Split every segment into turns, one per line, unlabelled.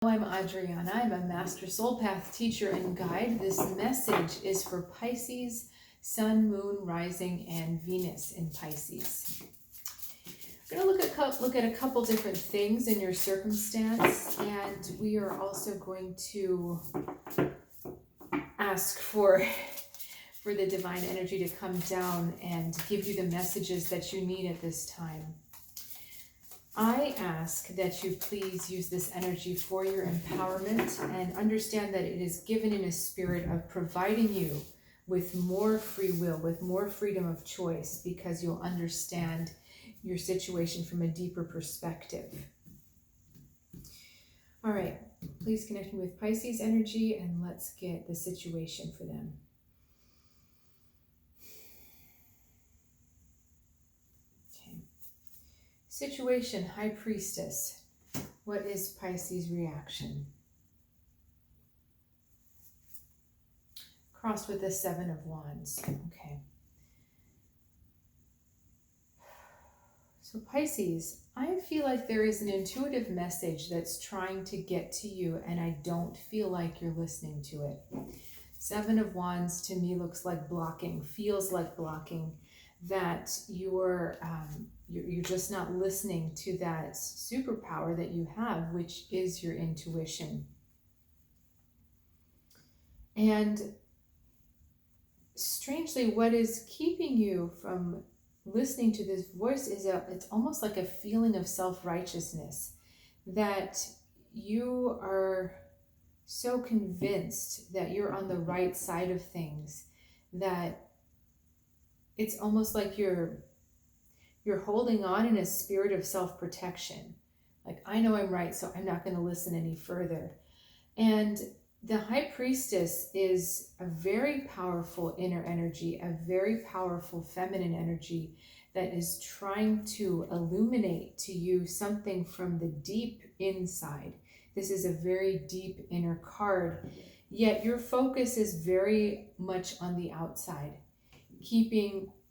I'm Adriana. I'm a Master SoulPath Teacher and Guide. This message is for Pisces, Sun, Moon, Rising, and Venus in Pisces. We're going to look at a couple different things in your circumstance, and we are also going to ask for the divine energy to come down and give you the messages that you need at this time. I ask that you please use this energy for your empowerment and understand that it is given in a spirit of providing you with more free will, with more freedom of choice, because you'll understand your situation from a deeper perspective. All right, please connect me with Pisces energy and let's get the situation for them. Situation, High Priestess. What is Pisces' reaction? Crossed with the Seven of Wands. Okay. So Pisces, I feel like there is an intuitive message that's trying to get to you, and I don't feel like you're listening to it. Seven of Wands to me looks like blocking, feels like blocking, that you're just not listening to that superpower that you have, which is your intuition. And strangely, what is keeping you from listening to this voice is it's almost like a feeling of self-righteousness, that you are so convinced that you're on the right side of things that it's almost like you're holding on in a spirit of self-protection. Like, I know I'm right, so I'm not going to listen any further. And the High Priestess is a very powerful inner energy, a very powerful feminine energy that is trying to illuminate to you something from the deep inside. This is a very deep inner card, yet your focus is very much on the outside,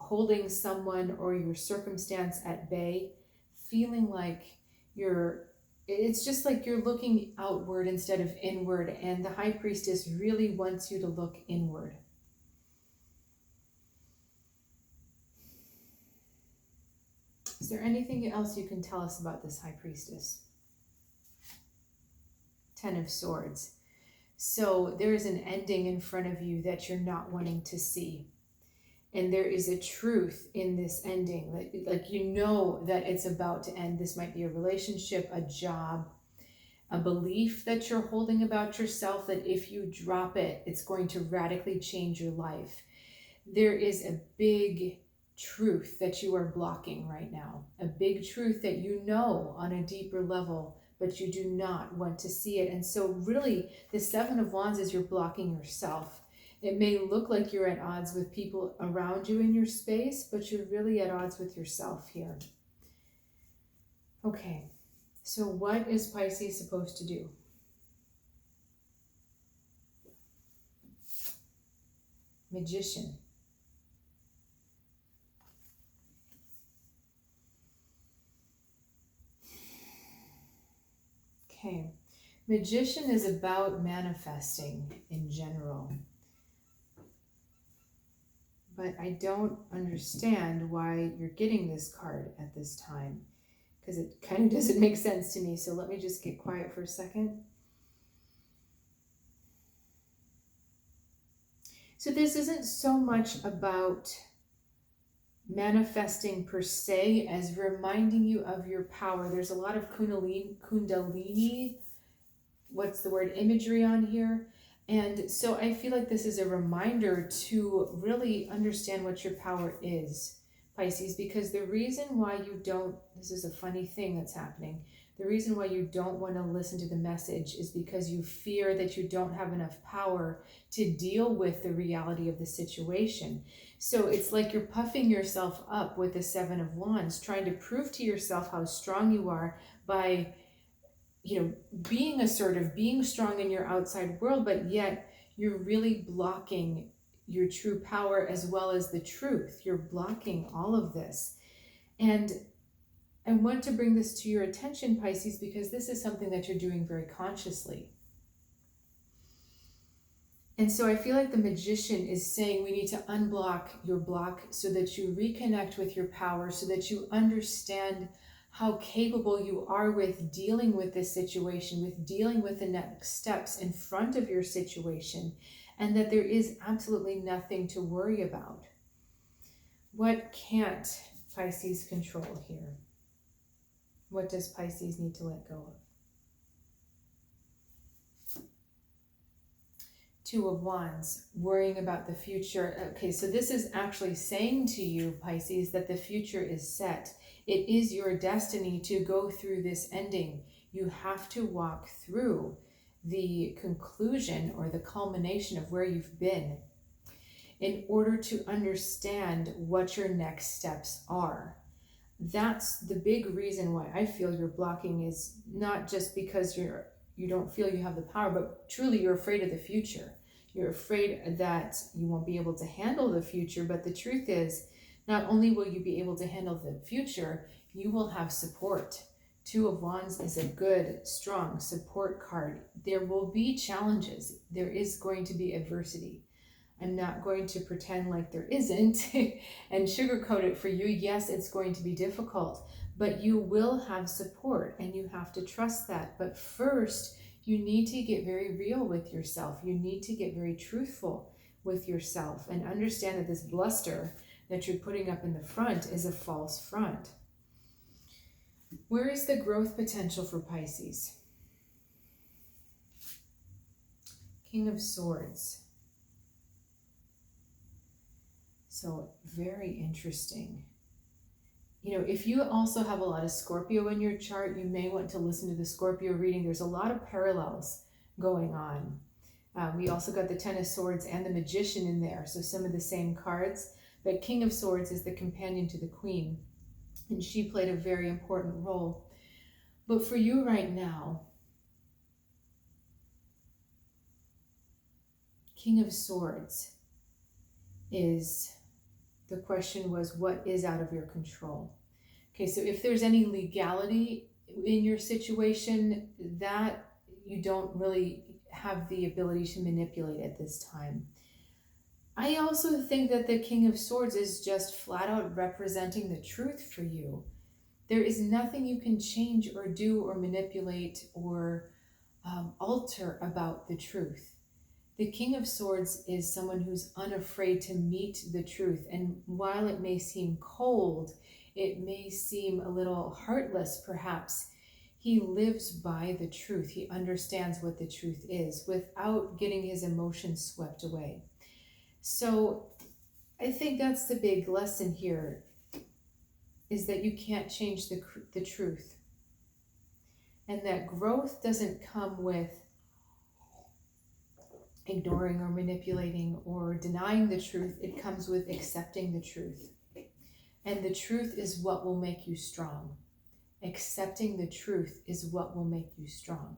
holding someone or your circumstance at bay, feeling like it's just like you're looking outward instead of inward, and the High Priestess really wants you to look inward. Is there anything else you can tell us about this High Priestess? Ten of Swords. So there is an ending in front of you that you're not wanting to see. And there is a truth in this ending, like you know that it's about to end. This might be a relationship, a job, a belief that you're holding about yourself, that if you drop it, it's going to radically change your life. There is a big truth that you are blocking right now, a big truth that you know on a deeper level, but you do not want to see it. And so really, the Seven of Wands is you're blocking yourself. It may look like you're at odds with people around you in your space, but you're really at odds with yourself here. Okay, so what is Pisces supposed to do? Magician. Okay, Magician is about manifesting in general. But I don't understand why you're getting this card at this time, because it kind of doesn't make sense to me. So let me just get quiet for a second. So this isn't so much about manifesting per se as reminding you of your power. There's a lot of kundalini, what's the word, imagery on here. And so I feel like this is a reminder to really understand what your power is, Pisces, because the reason why you don't, this is a funny thing that's happening, the reason why you don't want to listen to the message is because you fear that you don't have enough power to deal with the reality of the situation. So it's like you're puffing yourself up with the Seven of Wands, trying to prove to yourself how strong you are by being assertive, being strong in your outside world, but yet you're really blocking your true power as well as the truth. You're blocking all of this. And I want to bring this to your attention, Pisces, because this is something that you're doing very consciously. And so I feel like the Magician is saying we need to unblock your block so that you reconnect with your power, so that you understand how capable you are with dealing with this situation, with dealing with the next steps in front of your situation, and that there is absolutely nothing to worry about. What can't Pisces control here? What does Pisces need to let go of? Two of Wands, worrying about the future. Okay, so this is actually saying to you, Pisces, that the future is set. It is your destiny to go through this ending. You have to walk through the conclusion or the culmination of where you've been in order to understand what your next steps are. That's the big reason why I feel you're blocking, is not just because you don't feel you have the power, but truly you're afraid of the future. You're afraid that you won't be able to handle the future, but the truth is, not only will you be able to handle the future, you will have support. Two of Wands is a good, strong support card. There will be challenges. There is going to be adversity. I'm not going to pretend like there isn't and sugarcoat it for you. Yes, it's going to be difficult, but you will have support and you have to trust that. But first, you need to get very real with yourself. You need to get very truthful with yourself and understand that this bluster that you're putting up in the front is a false front. Where is the growth potential for Pisces? King of Swords. So very interesting. You know, if you also have a lot of Scorpio in your chart, you may want to listen to the Scorpio reading. There's a lot of parallels going on. We also got the Ten of Swords and the Magician in there, so some of the same cards. But King of Swords is the companion to the Queen, and she played a very important role. But for you right now, King of Swords is... the question was, what is out of your control? Okay, so if there's any legality in your situation, that you don't really have the ability to manipulate at this time. I also think that the King of Swords is just flat out representing the truth for you. There is nothing you can change or do or manipulate or alter about the truth. The King of Swords is someone who's unafraid to meet the truth. And while it may seem cold, it may seem a little heartless perhaps, he lives by the truth. He understands what the truth is without getting his emotions swept away. So I think that's the big lesson here, is that you can't change the truth. And that growth doesn't come with ignoring or manipulating or denying the truth. It comes with accepting the truth. And the truth is what will make you strong. Accepting the truth is what will make you strong.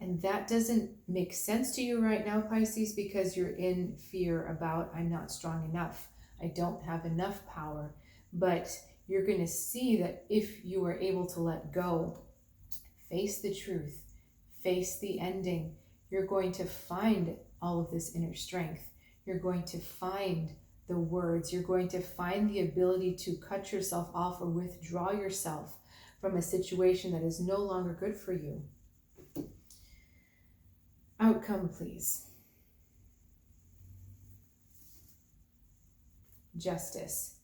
And that doesn't make sense to you right now, Pisces, because you're in fear about, I'm not strong enough. I don't have enough power. But you're going to see that if you are able to let go, face the truth, face the ending, you're going to find all of this inner strength. You're going to find the words. You're going to find the ability to cut yourself off or withdraw yourself from a situation that is no longer good for you. Outcome, please. Justice.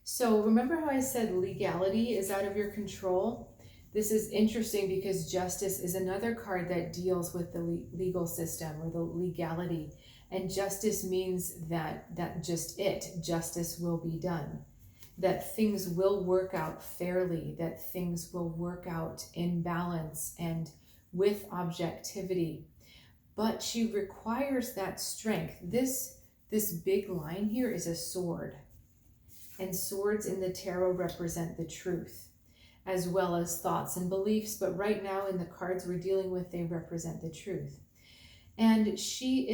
So remember how I said legality is out of your control? This is interesting because justice is another card that deals with the legal system or the legality. And justice means that justice will be done. That things will work out fairly, that things will work out in balance and with objectivity. But she requires that strength. This big line here is a sword. And swords in the tarot represent the truth, as well as thoughts and beliefs. But right now in the cards we're dealing with, they represent the truth. And she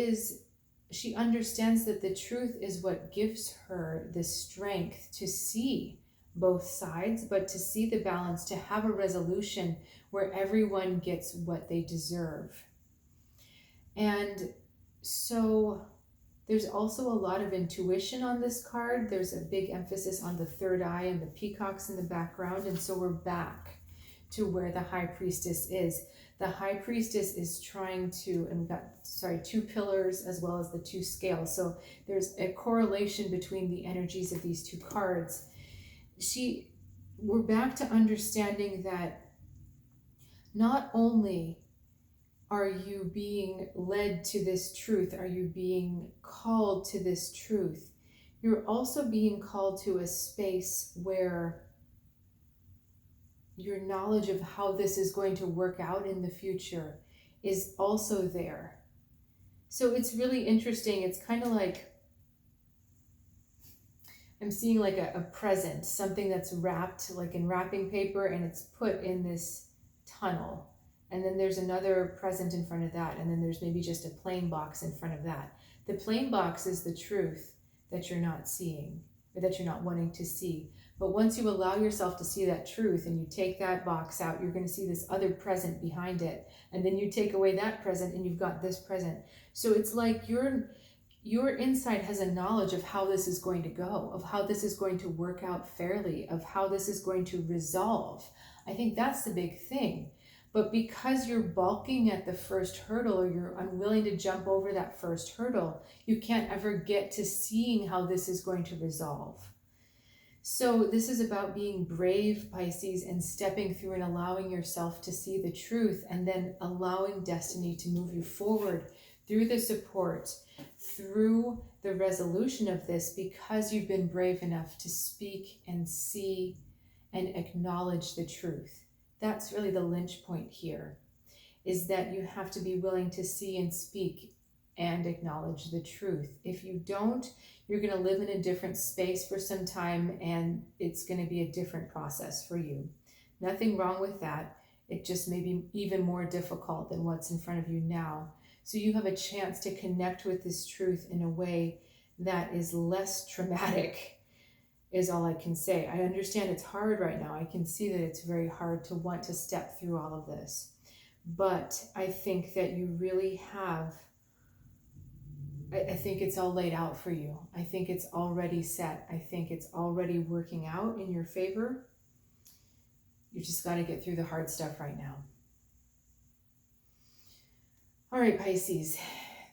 understands that the truth is what gives her the strength to see both sides, but to see the balance, to have a resolution where everyone gets what they deserve. And so there's also a lot of intuition on this card. There's a big emphasis on the third eye and the peacocks in the background. And so we're back to where the High Priestess is. The High Priestess is trying to, and we've got, two pillars as well as the two scales. So there's a correlation between the energies of these two cards. We're back to understanding that not only are you being led to this truth, are you being called to this truth, you're also being called to a space where your knowledge of how this is going to work out in the future is also there. So it's really interesting. It's kind of like, I'm seeing like a present, something that's wrapped like in wrapping paper, and it's put in this tunnel. And then there's another present in front of that. And then there's maybe just a plain box in front of that. The plain box is the truth that you're not seeing, or that you're not wanting to see. But once you allow yourself to see that truth and you take that box out, you're going to see this other present behind it. And then you take away that present and you've got this present. So it's like your inside has a knowledge of how this is going to go, of how this is going to work out fairly, of how this is going to resolve. I think that's the big thing. But because you're balking at the first hurdle, or you're unwilling to jump over that first hurdle, you can't ever get to seeing how this is going to resolve. So this is about being brave, Pisces, and stepping through and allowing yourself to see the truth, and then allowing destiny to move you forward through the support, through the resolution of this, because you've been brave enough to speak and see and acknowledge the truth. That's really the lynch point here, is that you have to be willing to see and speak and acknowledge the truth. If you don't, you're going to live in a different space for some time, and it's going to be a different process for you. Nothing wrong with that. It just may be even more difficult than what's in front of you now. So you have a chance to connect with this truth in a way that is less traumatic, is all I can say. I understand it's hard right now. I can see that it's very hard to want to step through all of this. But I think that you really have, I think it's all laid out for you. I think it's already set. I think it's already working out in your favor. You just got to get through the hard stuff right now. All right, Pisces,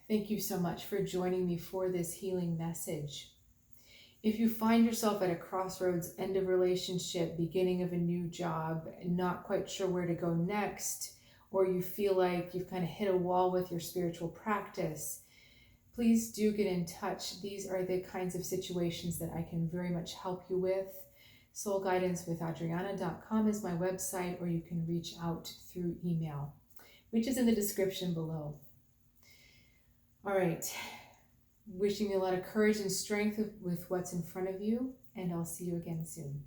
thank you so much for joining me for this healing message. If you find yourself at a crossroads, end of relationship, beginning of a new job, not quite sure where to go next, or you feel like you've kind of hit a wall with your spiritual practice, please do get in touch. These are the kinds of situations that I can very much help you with. soulguidancewithAdriana.com is my website, or you can reach out through email, which is in the description below. All right. Wishing you a lot of courage and strength with what's in front of you, and I'll see you again soon.